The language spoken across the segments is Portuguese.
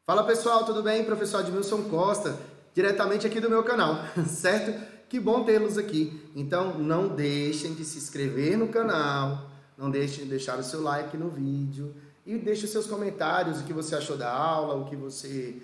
Fala pessoal, tudo bem? Professor Admilson Costa, diretamente aqui do meu canal, certo? Que bom tê-los aqui. Então não deixem de se inscrever no canal, não deixem de deixar o seu like no vídeo e deixe os seus comentários, o que você achou da aula, o que você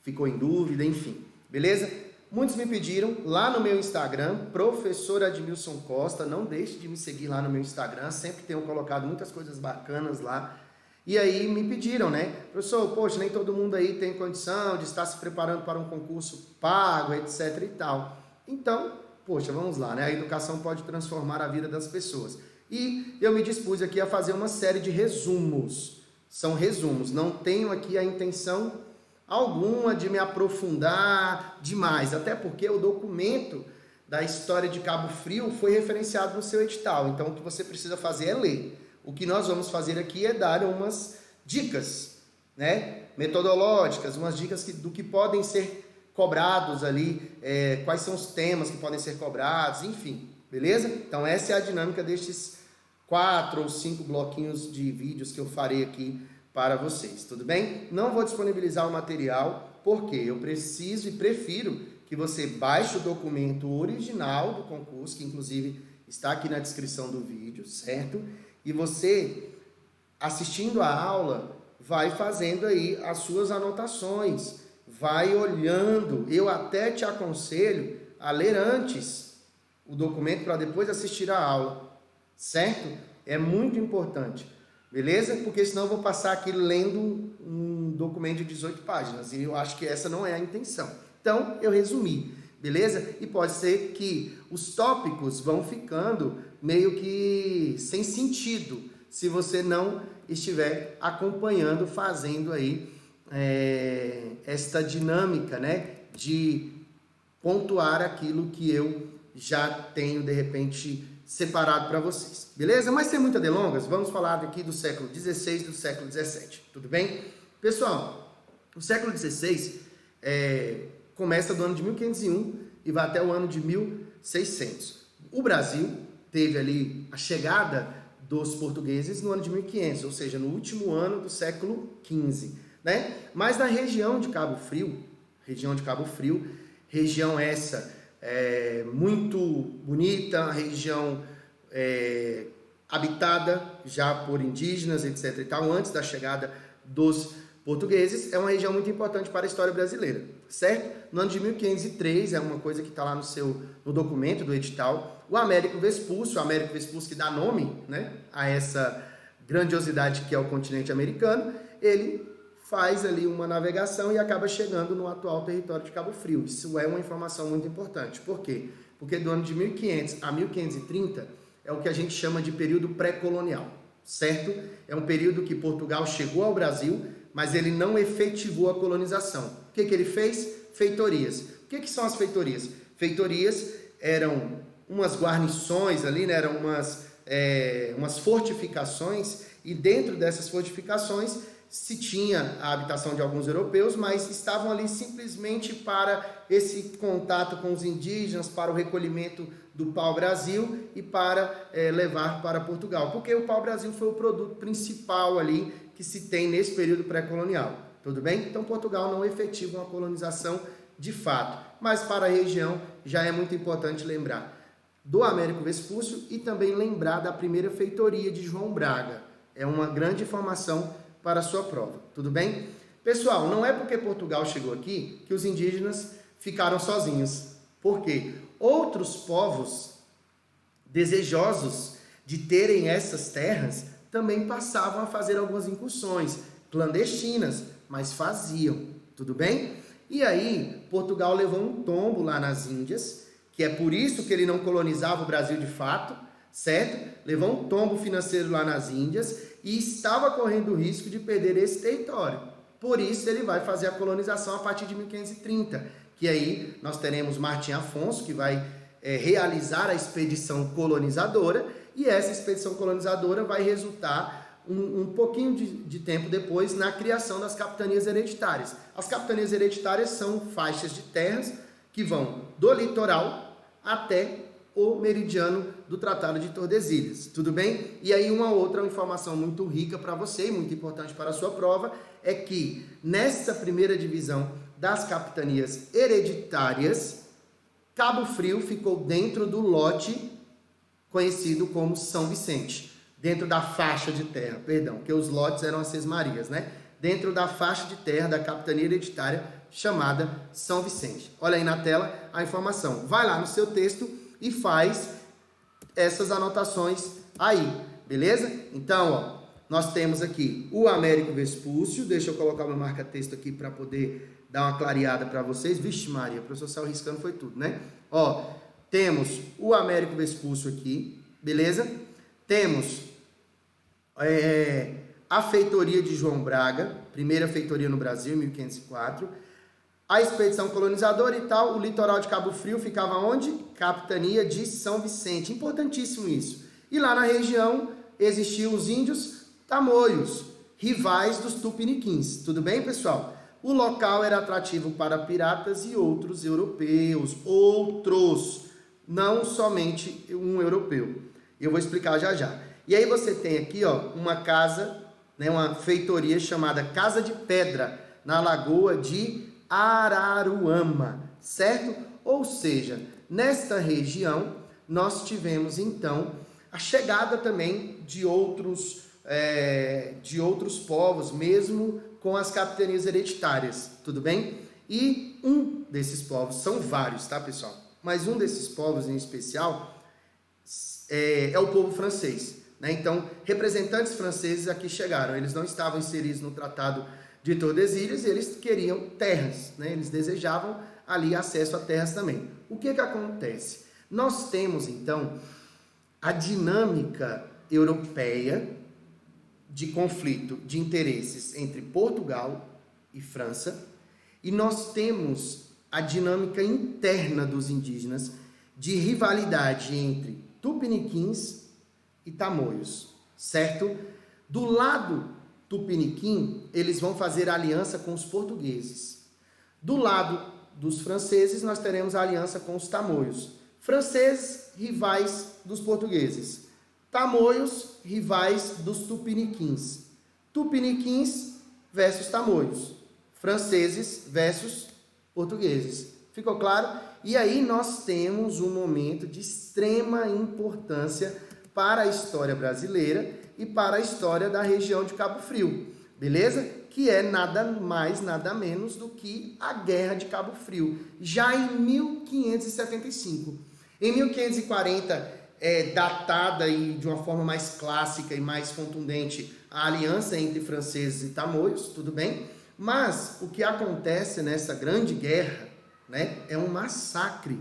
ficou em dúvida, enfim, beleza? Muitos me pediram lá no meu Instagram, Professor Admilson Costa, não deixe de me seguir lá no meu Instagram, sempre tenho colocado muitas coisas bacanas lá. E aí me pediram, né? Professor, poxa, nem todo mundo aí tem condição de estar se preparando para um concurso pago, etc e tal. Então, poxa, vamos lá, né? A educação pode transformar a vida das pessoas. E eu me dispus aqui a fazer uma série de resumos. São resumos, não tenho aqui a intenção alguma de me aprofundar demais, até porque o documento da história de Cabo Frio foi referenciado no seu edital. Então, o que você precisa fazer é ler. O que nós vamos fazer aqui é dar umas dicas, né, metodológicas, umas dicas do que podem ser cobrados ali, quais são os temas que podem ser cobrados, enfim, beleza? Então essa é a dinâmica destes 4 ou 5 bloquinhos de vídeos que eu farei aqui para vocês, tudo bem? Não vou disponibilizar o material, porque eu preciso e prefiro que você baixe o documento original do concurso, que inclusive está aqui na descrição do vídeo, certo? E você, assistindo a aula, vai fazendo aí as suas anotações, vai olhando. Eu até te aconselho a ler antes o documento para depois assistir a aula, certo? É muito importante, beleza? Porque senão eu vou passar aqui lendo um documento de 18 páginas e eu acho que essa não é a intenção. Então, eu resumi, beleza? E pode ser que os tópicos vão ficando meio que sem sentido, se você não estiver acompanhando, fazendo aí esta dinâmica, né, de pontuar aquilo que eu já tenho, de repente, separado para vocês, beleza? Mas sem muitas delongas, vamos falar aqui do século XVI e do século XVII, tudo bem? Pessoal, o século XVI começa do ano de 1501 e vai até o ano de 1600. O Brasil teve ali a chegada dos portugueses no ano de 1500, ou seja, no último ano do século XV, né? Mas na região de Cabo Frio, região essa muito bonita, região habitada já por indígenas, etc e tal, antes da chegada dos portugueses, é uma região muito importante para a história brasileira, certo? No ano de 1503, é uma coisa que está lá no documento do edital, o Américo Vespúcio que dá nome, né, a essa grandiosidade que é o continente americano, ele faz ali uma navegação e acaba chegando no atual território de Cabo Frio. Isso é uma informação muito importante. Por quê? Porque do ano de 1500 a 1530 é o que a gente chama de período pré-colonial, certo? É um período que Portugal chegou ao Brasil, mas ele não efetivou a colonização. O que ele fez? Feitorias. O que são as feitorias? Feitorias eram umas guarnições ali, né? Eram umas fortificações, e dentro dessas fortificações se tinha a habitação de alguns europeus, mas estavam ali simplesmente para esse contato com os indígenas, para o recolhimento do pau-brasil e para levar para Portugal, porque o pau-brasil foi o produto principal ali que se tem nesse período pré-colonial, tudo bem? Então Portugal não efetiva uma colonização de fato, mas para a região já é muito importante lembrar do Américo Vespúcio e também lembrar da primeira feitoria de João Braga. É uma grande informação para a sua prova, tudo bem? Pessoal, não é porque Portugal chegou aqui que os indígenas ficaram sozinhos. Por quê? Outros povos desejosos de terem essas terras também passavam a fazer algumas incursões clandestinas, mas faziam, tudo bem? E aí, Portugal levou um tombo lá nas Índias, que é por isso que ele não colonizava o Brasil de fato, certo? Levou um tombo financeiro lá nas Índias e estava correndo o risco de perder esse território. Por isso ele vai fazer a colonização a partir de 1530, que aí nós teremos Martim Afonso, que vai realizar a expedição colonizadora, e essa expedição colonizadora vai resultar um pouquinho de tempo depois na criação das capitanias hereditárias. As capitanias hereditárias são faixas de terras que vão do litoral até o meridiano do Tratado de Tordesilhas, tudo bem? E aí uma outra informação muito rica para você e muito importante para a sua prova é que nessa primeira divisão das capitanias hereditárias, Cabo Frio ficou dentro do lote conhecido como São Vicente, dentro da faixa de terra, perdão, que os lotes eram as sesmarias, né? Dentro da faixa de terra da capitania hereditária chamada São Vicente. Olha aí na tela a informação. Vai lá no seu texto e faz essas anotações aí, beleza? Então, ó, nós temos aqui o Américo Vespúcio. Deixa eu colocar meu marca-texto aqui para poder dar uma clareada para vocês. Vixe Maria, o professor saiu riscando foi tudo, né? Ó, temos o Américo Vespúcio aqui, beleza? Temos a feitoria de João Braga, primeira feitoria no Brasil, 1504. A expedição colonizadora e tal, o litoral de Cabo Frio ficava onde? Capitania de São Vicente. Importantíssimo isso. E lá na região existiam os índios tamoios, rivais dos tupiniquins. Tudo bem, pessoal? O local era atrativo para piratas e outros europeus. Outros, não somente um europeu. Eu vou explicar já já. E aí você tem aqui, ó, uma casa, né, uma feitoria chamada Casa de Pedra, na Lagoa de Araruama, certo? Ou seja, nesta região nós tivemos então a chegada também de outros povos, mesmo com as capitanias hereditárias, tudo bem? E um desses povos, são vários, tá, pessoal? Mas um desses povos em especial é o povo francês, né? Então, representantes franceses aqui chegaram, eles não estavam inseridos no Tratado de Tordesilhas, eles queriam terras, né? Eles desejavam ali acesso a terras também. O que acontece? Nós temos, então, a dinâmica europeia de conflito de interesses entre Portugal e França, e nós temos a dinâmica interna dos indígenas de rivalidade entre tupiniquins e tamoios, certo? Do lado tupiniquim, eles vão fazer aliança com os portugueses. Do lado dos franceses, nós teremos a aliança com os tamoios. Franceses, rivais dos portugueses. Tamoios, rivais dos tupiniquins. Tupiniquins versus tamoios. Franceses versus portugueses. Ficou claro? E aí nós temos um momento de extrema importância para a história brasileira e para a história da região de Cabo Frio, beleza? Que é nada mais, nada menos do que a Guerra de Cabo Frio, já em 1575. Em 1540 é datada e de uma forma mais clássica e mais contundente a aliança entre franceses e tamoios, tudo bem? Mas o que acontece nessa grande guerra, né, é um massacre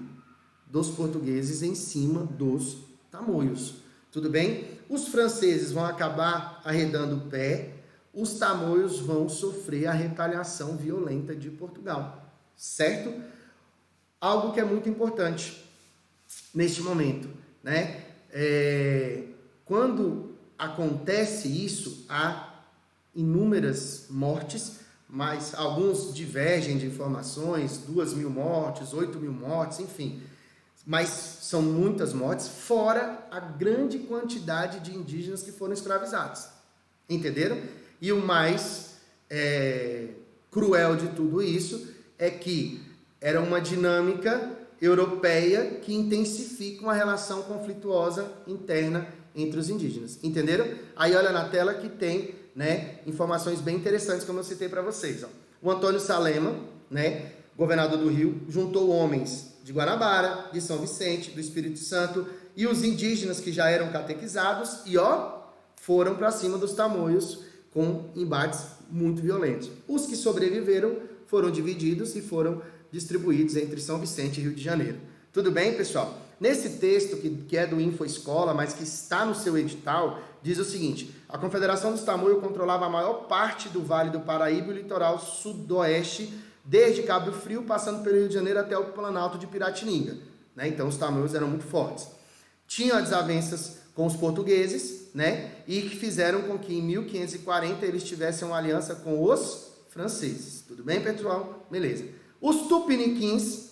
dos portugueses em cima dos tamoios, tudo bem? Os franceses vão acabar arredando o pé, os tamoios vão sofrer a retaliação violenta de Portugal, certo? Algo que é muito importante neste momento, né? Quando acontece isso, há inúmeras mortes, mas alguns divergem de informações, 2.000 mortes, 8.000 mortes, enfim. Mas são muitas mortes, fora a grande quantidade de indígenas que foram escravizados. Entenderam? E o mais cruel de tudo isso é que era uma dinâmica europeia que intensifica uma relação conflituosa interna entre os indígenas. Entenderam? Aí olha na tela que tem, né, informações bem interessantes, como eu citei para vocês. Ó. O Antônio Salema, né, governador do Rio, juntou homens de Guanabara, de São Vicente, do Espírito Santo e os indígenas que já eram catequizados e foram para cima dos tamoios com embates muito violentos. Os que sobreviveram foram divididos e foram distribuídos entre São Vicente e Rio de Janeiro. Tudo bem, pessoal? Nesse texto, que é do InfoEscola, mas que está no seu edital, diz o seguinte: a Confederação dos Tamoios controlava a maior parte do Vale do Paraíba e o litoral sudoeste, desde Cabo Frio, passando pelo Rio de Janeiro até o Planalto de Piratininga. Né? Então, os tamoios eram muito fortes. Tinham desavenças com os portugueses, né? E que fizeram com que em 1540 eles tivessem uma aliança com os franceses. Tudo bem, pessoal? Beleza. Os tupiniquins,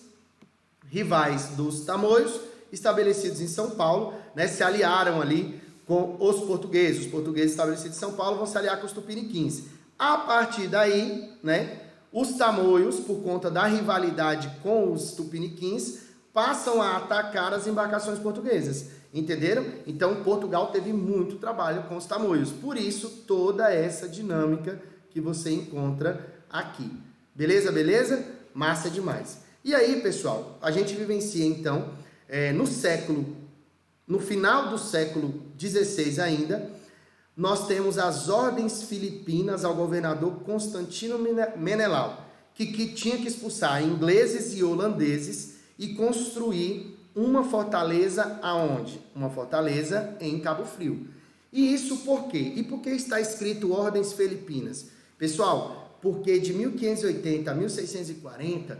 rivais dos tamoios, estabelecidos em São Paulo, né, se aliaram ali com os portugueses. Os portugueses estabelecidos em São Paulo vão se aliar com os tupiniquins. A partir daí, né, os tamoios, por conta da rivalidade com os tupiniquins, passam a atacar as embarcações portuguesas. Entenderam? Então, Portugal teve muito trabalho com os tamoios. Por isso, toda essa dinâmica que você encontra aqui. Beleza, beleza? Massa demais. E aí, pessoal, a gente vivencia, então, no final do século XVI ainda, nós temos as ordens filipinas ao governador Constantino Menelau, que tinha que expulsar ingleses e holandeses e construir uma fortaleza aonde? Uma fortaleza em Cabo Frio. E isso por quê? E por que está escrito ordens filipinas? Pessoal, porque de 1580 a 1640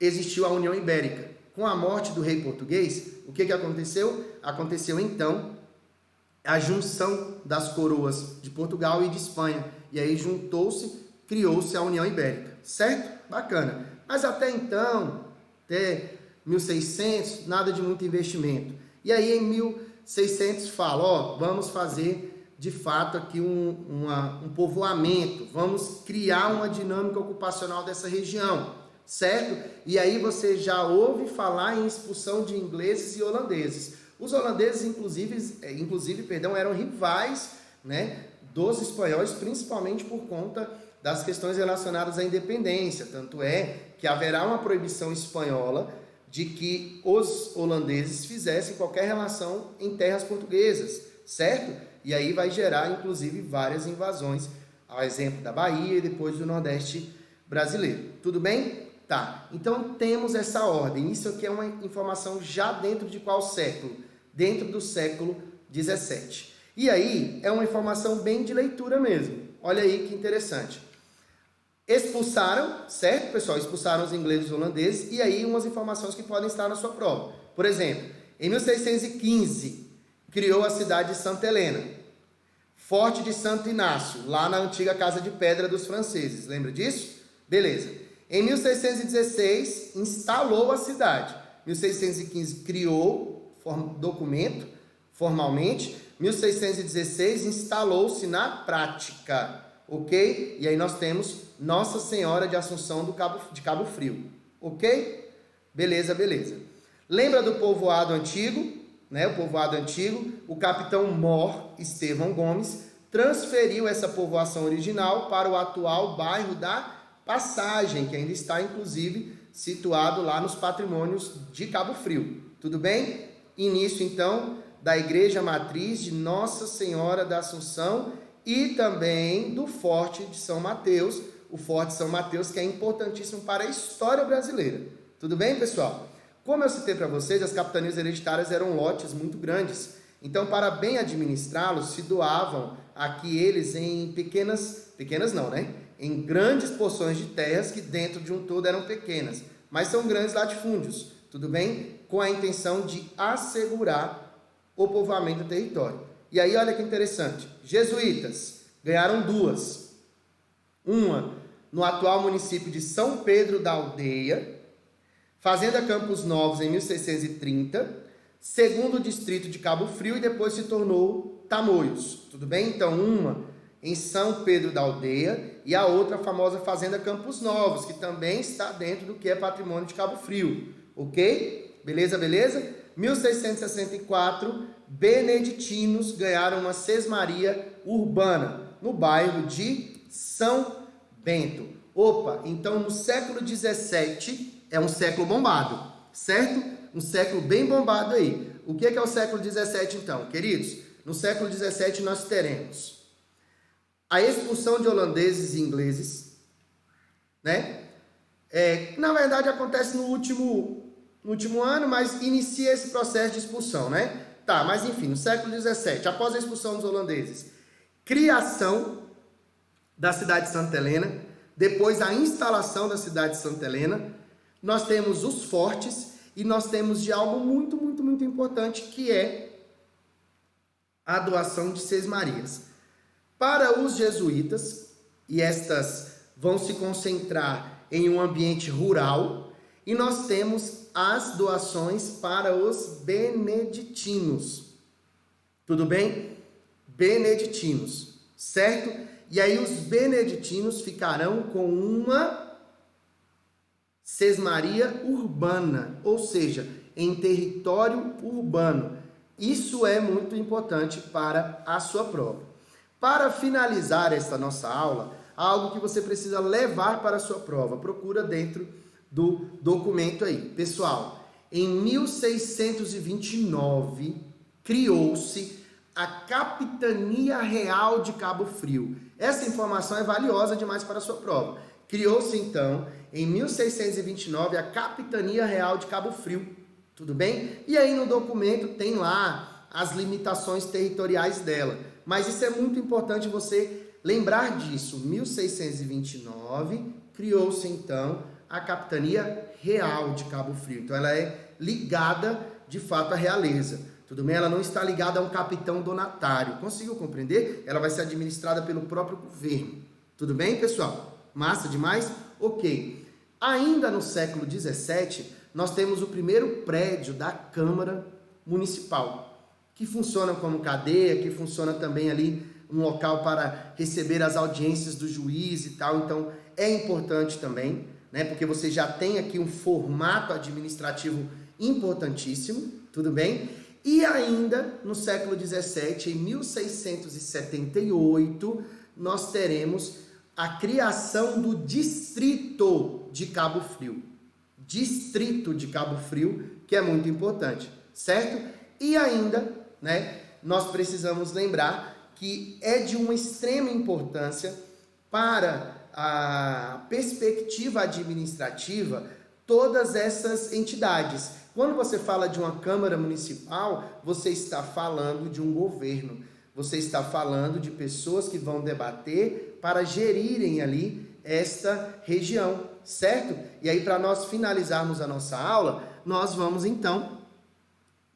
existiu a União Ibérica. Com a morte do rei português, o que aconteceu? Aconteceu então a junção das coroas de Portugal e de Espanha. E aí criou-se a União Ibérica. Certo? Bacana. Mas até então, até 1600, nada de muito investimento. E aí em 1600 fala, vamos fazer de fato aqui um povoamento, vamos criar uma dinâmica ocupacional dessa região, certo? E aí você já ouve falar em expulsão de ingleses e holandeses. Os holandeses, inclusive, eram rivais, né, dos espanhóis, principalmente por conta das questões relacionadas à independência. Tanto é que haverá uma proibição espanhola de que os holandeses fizessem qualquer relação em terras portuguesas, certo? E aí vai gerar, inclusive, várias invasões, ao exemplo da Bahia e depois do Nordeste brasileiro. Tudo bem? Tá. Então, temos essa ordem. Isso aqui é uma informação já dentro de qual século? Dentro do século XVII. E aí, é uma informação bem de leitura mesmo. Olha aí que interessante. Expulsaram, certo, pessoal? Expulsaram os ingleses e os holandeses, e aí umas informações que podem estar na sua prova. Por exemplo, em 1615, criou a cidade de Santa Helena, Forte de Santo Inácio, lá na antiga Casa de Pedra dos franceses. Lembra disso? Beleza. Em 1616, instalou a cidade. 1615, criou documento, formalmente. 1616, instalou-se na prática. Ok? E aí nós temos Nossa Senhora de Assunção de Cabo Frio. Ok? Beleza, beleza. Lembra do povoado antigo? Né? O povoado antigo, o capitão Mor Estevão Gomes transferiu essa povoação original para o atual bairro da Passagem, que ainda está, inclusive, situado lá nos patrimônios de Cabo Frio. Tudo bem? Início, então, da Igreja Matriz de Nossa Senhora da Assunção e também do Forte de São Mateus, o Forte de São Mateus, que é importantíssimo para a história brasileira. Tudo bem, pessoal? Como eu citei para vocês, as capitanias hereditárias eram lotes muito grandes. Então, para bem administrá-los, se doavam aqui eles em pequenas não, né? Em grandes porções de terras que dentro de um todo eram pequenas, mas são grandes latifúndios, tudo bem? Com a intenção de assegurar o povoamento do território. E aí, olha que interessante, jesuítas ganharam duas. Uma no atual município de São Pedro da Aldeia, Fazenda Campos Novos em 1630, segundo distrito de Cabo Frio e depois se tornou Tamoios. Tudo bem? Então, uma em São Pedro da Aldeia e a outra a famosa Fazenda Campos Novos, que também está dentro do que é patrimônio de Cabo Frio. Ok? Beleza, beleza? 1664, beneditinos ganharam uma sesmaria urbana no bairro de São Bento. Opa, então no século XVII é um século bombado, certo? Um século bem bombado aí. O que é o século XVII então, queridos? No século XVII nós teremos a expulsão de holandeses e ingleses, né? Na verdade acontece no último ano, mas inicia esse processo de expulsão, né? Tá, mas enfim, no século XVII, após a expulsão dos holandeses, criação da cidade de Santa Helena, depois a instalação da cidade de Santa Helena, nós temos os fortes e nós temos de algo muito, muito, muito importante, que é a doação de sesmarias. Para os jesuítas, e estas vão se concentrar em um ambiente rural, E nós temos as doações para os beneditinos. Tudo bem? Beneditinos, certo? E aí os beneditinos ficarão com uma sesmaria urbana, ou seja, em território urbano. Isso é muito importante para a sua prova. Para finalizar esta nossa aula, algo que você precisa levar para a sua prova, procura dentro do documento aí. Pessoal, em 1629 criou-se a Capitania Real de Cabo Frio. Essa informação é valiosa demais para a sua prova. Criou-se então, em 1629, a Capitania Real de Cabo Frio. Tudo bem? E aí no documento tem lá as limitações territoriais dela. Mas isso é muito importante você lembrar disso. 1629 criou-se então a Capitania Real de Cabo Frio. Então ela é ligada de fato à realeza. Tudo bem? Ela não está ligada a um capitão donatário. Conseguiu compreender? Ela vai ser administrada pelo próprio governo. Tudo bem, pessoal? Massa demais? Ok. Ainda no século XVII, nós temos o primeiro prédio da Câmara Municipal, que funciona como cadeia, que funciona também ali um local para receber as audiências do juiz e tal. Então, é importante também, né? Porque você já tem aqui um formato administrativo importantíssimo, tudo bem? E ainda no século XVII, em 1678, nós teremos a criação do Distrito de Cabo Frio. Distrito de Cabo Frio, que é muito importante, certo? E ainda, né, nós precisamos lembrar que é de uma extrema importância para a perspectiva administrativa todas essas entidades. Quando você fala de uma Câmara Municipal, você está falando de um governo. Você está falando de pessoas que vão debater para gerirem ali esta região, certo? E aí, para nós finalizarmos a nossa aula, nós vamos então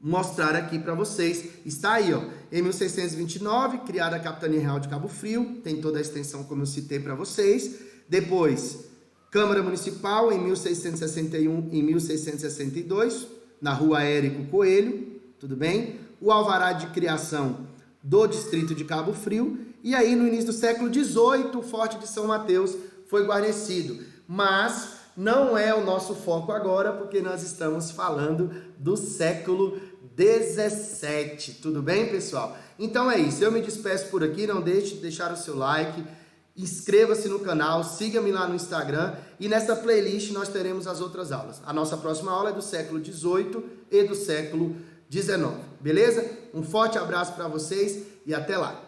mostrar aqui para vocês. Está aí, ó, em 1629, criada a Capitania Real de Cabo Frio, tem toda a extensão como eu citei para vocês. Depois, Câmara Municipal em 1661 e 1662, na Rua Érico Coelho, tudo bem? O alvará de criação do Distrito de Cabo Frio, e aí no início do século XVIII, o Forte de São Mateus foi guarnecido. Mas não é o nosso foco agora, porque nós estamos falando do século XVII, tudo bem, pessoal? Então é isso, eu me despeço por aqui, não deixe de deixar o seu like, inscreva-se no canal, siga-me lá no Instagram e nessa playlist nós teremos as outras aulas. A nossa próxima aula é do século XVIII e do século XIX, beleza? Um forte abraço para vocês e até lá!